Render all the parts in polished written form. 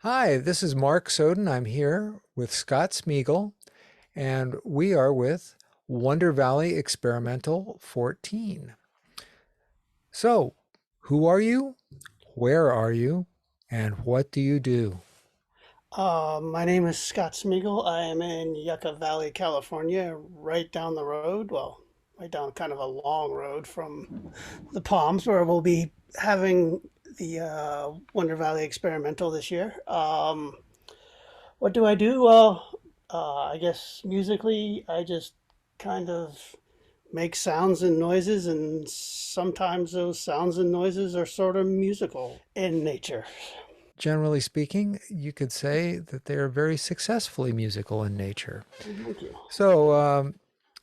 Hi, this is Mark Soden. I'm here with Scott Smigiel, and we are with Wonder Valley Experimental 14. So, who are you? Where are you? And what do you do? My name is Scott Smigiel. I am in Yucca Valley, California, right down the road. Well, right down kind of a long road from the Palms, where we'll be having the Wonder Valley Experimental this year. What do I do? Well, I guess musically, I just kind of make sounds and noises, and sometimes those sounds and noises are sort of musical in nature. Generally speaking, you could say that they are very successfully musical in nature. Thank you. So,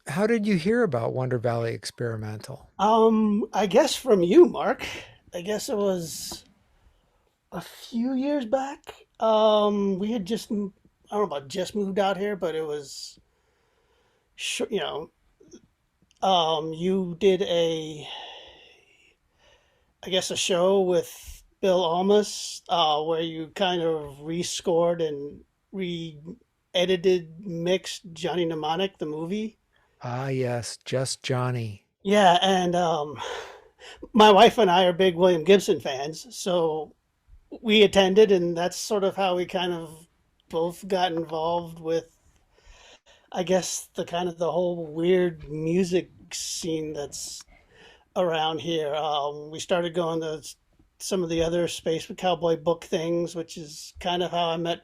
how did you hear about Wonder Valley Experimental? I guess from you, Mark. I guess it was a few years back. We had just, I don't know about just moved out here, but it was, you know, you did I guess a show with Bill Almus, where you kind of rescored and re-edited, mixed Johnny Mnemonic, the movie. Ah, yes, just Johnny. Yeah, and my wife and I are big William Gibson fans, so we attended, and that's sort of how we kind of both got involved with, I guess, the kind of the whole weird music scene that's around here. We started going to some of the other Space Cowboy book things, which is kind of how I met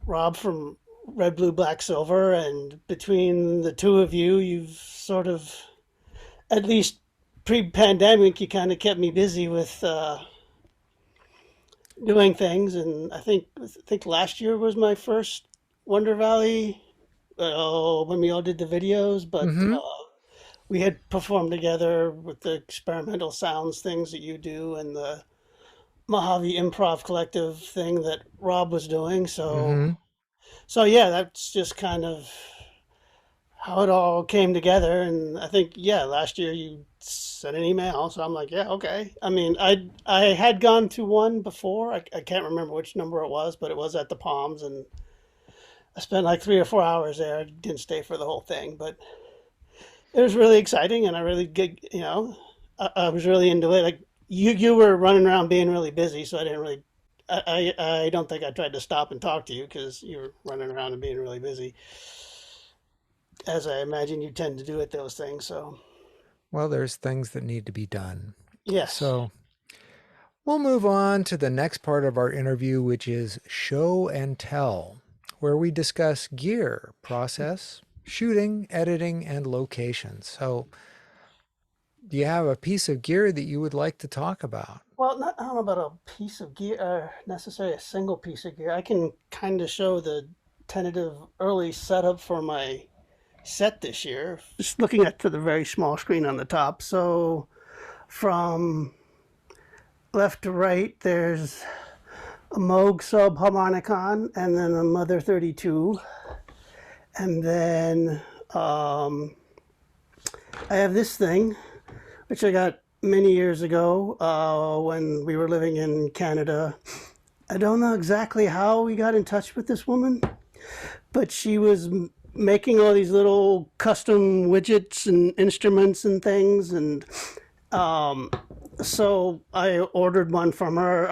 Rob from Red, Blue, Black, Silver. And between the two of you, you've sort of, at least pre-pandemic, you kind of kept me busy with doing things. And I think last year was my first Wonder Valley when we all did the videos, but Mm-hmm. we had performed together with the experimental sounds things that you do and the Mojave Improv Collective thing that Rob was doing. Mm-hmm. So yeah, that's just kind of how it all came together. And I think yeah, last year you sent an email, so I'm like, yeah, okay. I mean, I had gone to one before. I can't remember which number it was, but it was at the Palms, and I spent like 3 or 4 hours there. I didn't stay for the whole thing, but it was really exciting, and I really get I was really into it. Like you were running around being really busy, so I didn't really. I don't think I tried to stop and talk to you because you were running around and being really busy, as I imagine you tend to do at those things. So Well, there's things that need to be done. yes. So, we'll move on to the next part of our interview, which is show and tell, where we discuss gear, process, shooting, editing, and location. So, do you have a piece of gear that you would like to talk about? Well, I don't know about a piece of gear, necessarily a single piece of gear. I can kind of show the tentative early setup for my set this year. Just looking at to the very small screen on the top. So from left to right, there's a Moog subharmonicon and then a Mother 32. And then I have this thing, which I got many years ago when we were living in Canada. I don't know exactly how we got in touch with this woman, but she was making all these little custom widgets and instruments and things. And so I ordered one from her.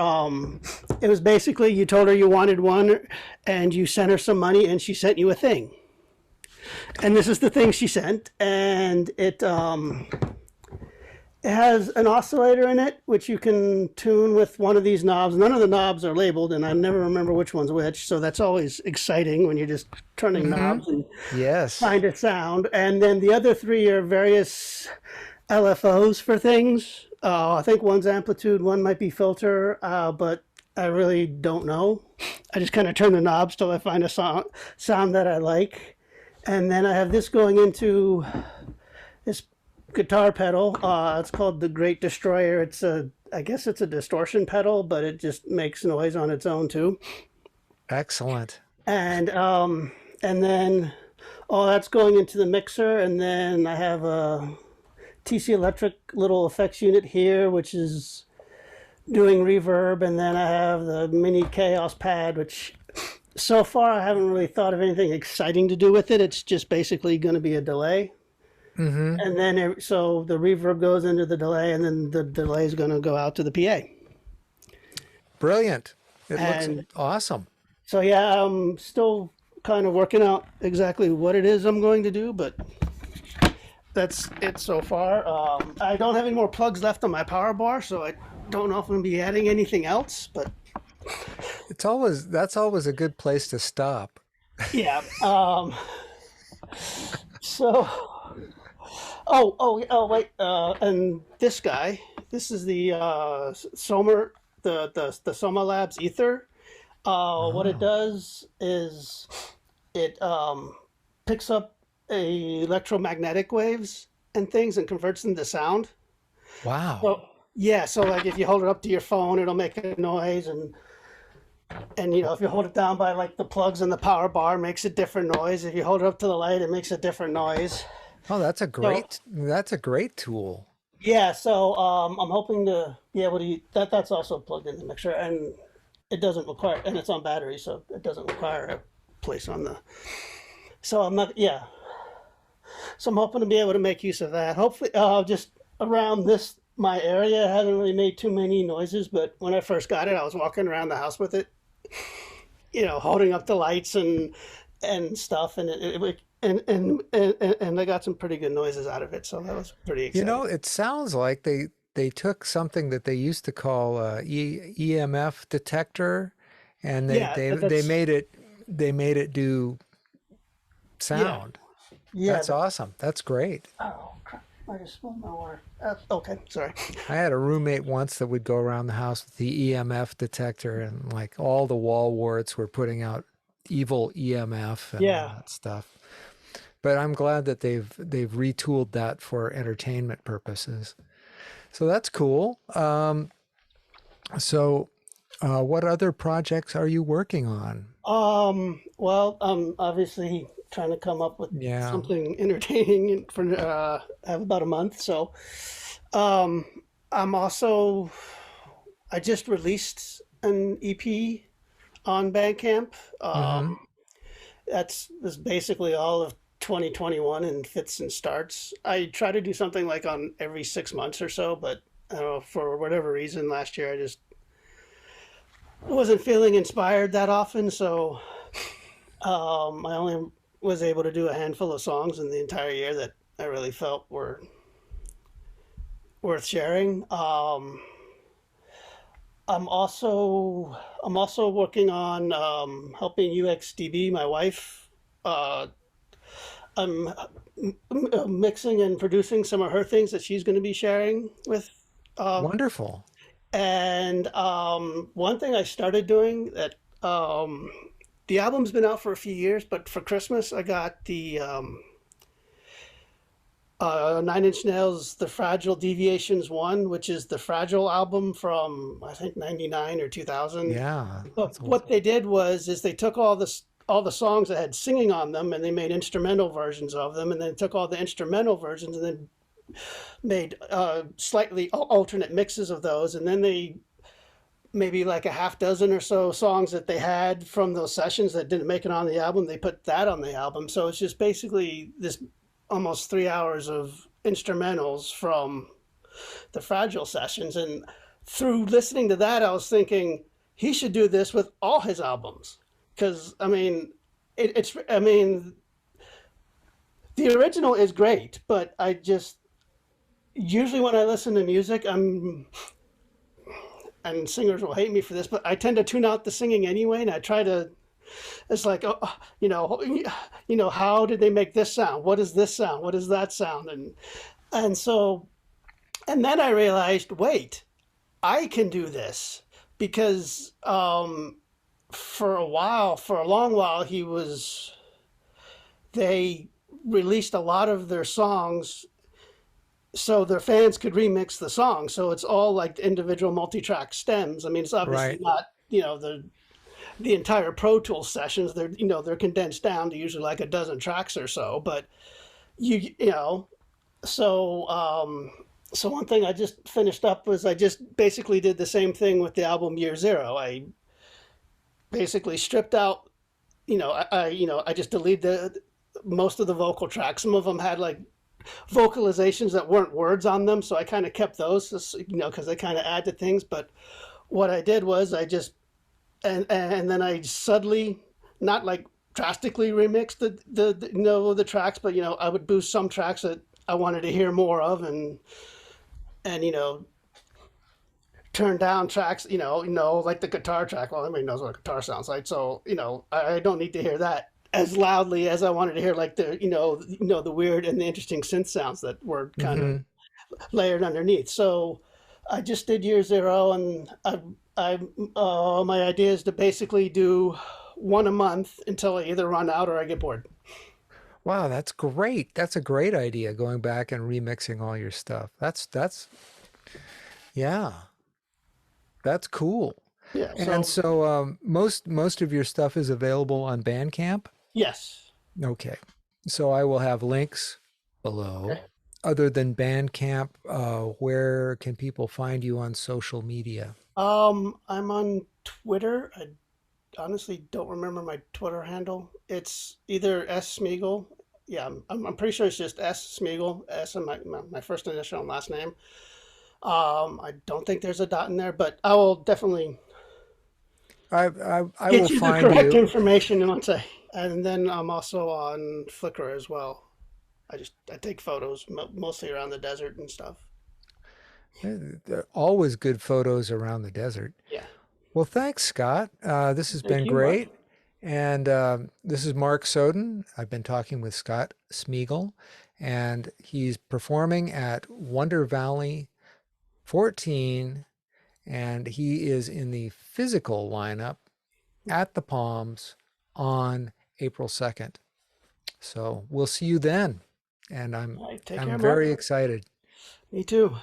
It was basically you told her you wanted one and you sent her some money and she sent you a thing. And this is the thing she sent. And it has an oscillator in it, which you can tune with one of these knobs. None of the knobs are labeled, and I never remember which one's which. So that's always exciting when you're just turning Mm-hmm. knobs and Yes. find a sound. And then the other three are various LFOs for things. I think one's amplitude, one might be filter, but I really don't know. I just kind of turn the knobs till I find a sound that I like. And then I have this going into this guitar pedal. It's called the Great Destroyer. I guess it's a distortion pedal, but it just makes noise on its own too. Excellent. And then all that's going into the mixer, and then I have a TC Electric little effects unit here, which is doing reverb, and then I have the mini Chaos pad, which so far I haven't really thought of anything exciting to do with it. It's just basically going to be a delay. Mm-hmm. And then so the reverb goes into the delay, and then the delay is going to go out to the PA. Brilliant. It looks And awesome. so yeah, I'm still kind of working out exactly what it is I'm going to do, but that's it so far. I don't have any more plugs left on my power bar, so I don't know if I'm going to be adding anything else. But That's always a good place to stop. yeah. So wait. And this guy, this is the Somer the Soma Labs Ether. What it Oh, does is it picks up electromagnetic waves and things and converts them to sound. wow. So yeah, so like if you hold it up to your phone, it'll make a noise, and if you hold it down by like the plugs in the power bar, it makes a different noise. If you hold it up to the light, it makes a different noise. Oh, So that's a great tool. yeah, so I'm hoping to be able to that's also plugged in the mixer, and it doesn't require, and it's on battery, so it doesn't require a place on the. So I'm not, yeah. So I'm hoping to be able to make use of that. Hopefully, just around this my area, I haven't really made too many noises. But when I first got it, I was walking around the house with it, holding up the lights and stuff, and and I got some pretty good noises out of it. So that was pretty You exciting. know, it sounds like they took something that they used to call EMF detector, and Yeah, that's they made it do yeah, sound. yeah. That's awesome. That's great. Oh crap! I just spilled my water. Okay, sorry. I had a roommate once that would go around the house with the EMF detector, and like all the wall warts were putting out evil EMF and all Yeah. that stuff. But I'm glad that they've retooled that for entertainment purposes. So that's cool. So what other projects are you working on? Well, I'm obviously trying to come up with Yeah. something entertaining for I have about a month. So, um, I'm also I just released an EP on Bandcamp. Mm-hmm. That's basically all of 2021 in fits and starts. I try to do something like on every 6 months or so, but I don't know, for whatever reason last year I just wasn't feeling inspired that often. So I only was able to do a handful of songs in the entire year that I really felt were worth sharing. I'm also working on helping UXDB, my wife. I'm mixing and producing some of her things that she's going to be sharing with. Uh, Wonderful. and one thing I started doing that the album's been out for a few years, but for Christmas I got the Nine Inch Nails, The Fragile Deviations 1, which is the Fragile album from, I think, 99 or 2000. Yeah. But That's old. what they did was is they took all the songs that had singing on them and they made instrumental versions of them, and then took all the instrumental versions and then made slightly alternate mixes of those, and then they maybe like a half dozen or so songs that they had from those sessions that didn't make it on the album, they put that on the album. So it's just basically this almost 3 hours of instrumentals from the Fragile sessions. And through listening to that, I was thinking he should do this with all his albums. Because, I mean, I mean, the original is great, but I just, usually when I listen to music, and singers will hate me for this, but I tend to tune out the singing anyway, and I try to. It's like, oh, how did they make this sound? What is this sound? What is that sound? And so, and then I realized, wait, I can do this because for a long while, they released a lot of their songs so their fans could remix the song. So it's all like individual multi-track stems. I mean, it's obviously Right. not, the entire Pro Tools sessions. They're condensed down to usually like a dozen tracks or so. But you know, so So one thing I just finished up was I just basically did the same thing with the album Year Zero. I basically stripped out, I just deleted most of the vocal tracks. Some of them had like vocalizations that weren't words on them, so I kind of kept those, because they kind of add to things. But what I did was I just and then I subtly, not like drastically remixed the tracks, but I would boost some tracks that I wanted to hear more of, and turn down tracks, like the guitar track. Well, everybody knows what a guitar sounds like, so I don't need to hear that as loudly as I wanted to hear, like the weird and the interesting synth sounds that were kind of Hmm. layered underneath. So I just did Year Zero, and my idea is to basically do one a month until I either run out or I get bored. Wow, that's great. That's a great idea, going back and remixing all your stuff. Yeah, that's cool. Yeah. And So so most of your stuff is available on Bandcamp? yes. Okay. So I will have links Okay. below. Other than Bandcamp, where can people find you on social media? I'm on Twitter. I honestly don't remember my Twitter handle. It's either S Smigiel. Yeah, I'm pretty sure it's just S Smigiel. S and my first initial and last name. I don't think there's a dot in there, but I will definitely I will get you the find correct you. information once I. And then I'm also on Flickr as well. I take photos mostly around the desert and stuff. There are always good photos around the desert. Yeah. Well, thanks, Scott. This has Thank been you, Mark. great. And this is Mark Soden. I've been talking with Scott Smigiel, and he's performing at Wonder Valley 14, and he is in the physical lineup at the Palms on April 2nd. So we'll see you then. And I'm All right. Take I'm care, Mark. very excited. Me too.